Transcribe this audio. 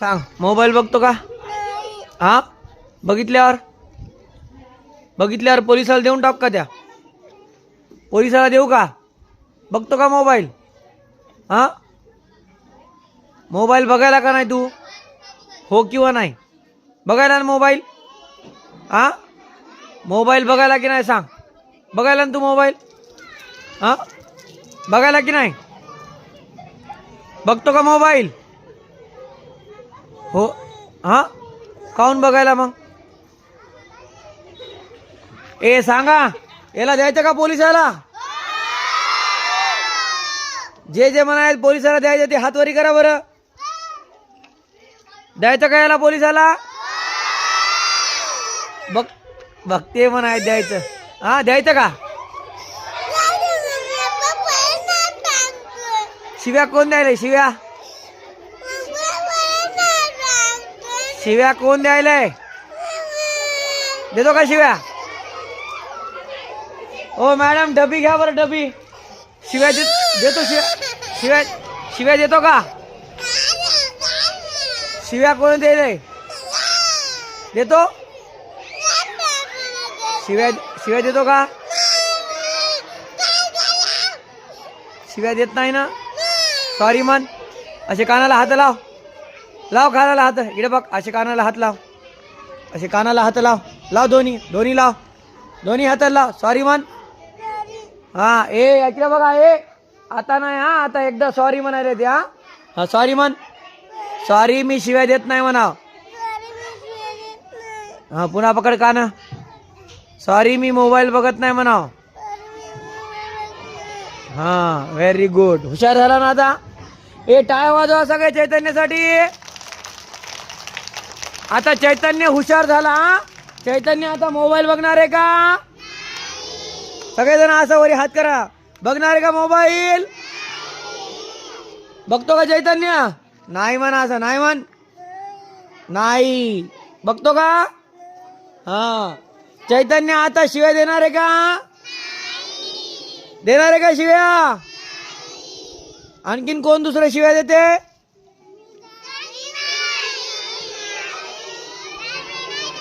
सांग, मोबाईल बघतो का? हा, बघितल्यावर पोलिसाला देऊन टाक का? त्या पोलिसाला देऊ का? बघतो का मोबाईल? हा, मोबाईल बघायला का नाही तू? हो किंवा नाही? बघायला ना मोबाईल? हा, मोबाईल बघायला की नाही सांग? बघायला ना तू मोबाईल? हा, बघायला की नाही? बघतो का मोबाईल? हो. हा, काऊन बघायला मग? ए सांगा, याला द्यायचं का पोलिसाला? जे जे म्हणायचं पोलिसाला द्यायचं ते हातवरी करा बरं. द्यायचं का याला पोलिसाला? बघते म्हणाय द्यायचं. हा, द्यायचं का? शिव्या कोण द्यायला? शिव्या शिव्या कोण द्यायलाय? देतो का शिव्या? ओ मॅडम, डबी घ्या बरं, डबी. शिव्या देतो. शिव्या देतो का? शिव्या कोण द्यायलाय? देतो? शिव्या देतो का? शिव्या देत नाही ना? सॉरी मन. असे कानाला हात लाव. कानाला हात. इकडे बघ, असे कानाला हात लाव. असे कानाला हात लाव. दोन्ही लाव. दोन्ही हाताला लाव. सॉरी मन. हा, इकडे बघा. आता नाही. हा, आता एकदा सॉरी म्हणायला ते. हा, सॉरी मन. सॉरी, मी शिव्या देत नाही म्हणाव. हा, पुन्हा पकड कान. सॉरी, मी मोबाईल बघत नाही म्हणाव. हा, व्हेरी गुड. हुशार झाला ना आता? टाळ्या वाजवा सगळे चैतन्यासाठी. आता चैतन्य हुशार झाला. चैतन्य आता मोबाईल बघणार आहे का? सगळेजण असं वरी हात करा. बघणार आहे का मोबाईल? बघतो का चैतन्य? नाही म्हणा. असं नाही म्हण. नाही. बघतो का? हा, चैतन्य आता शिव्या देणार आहे का? देणार आहे का शिव्या? आणखीन कोण दुसऱ्या शिव्या देते?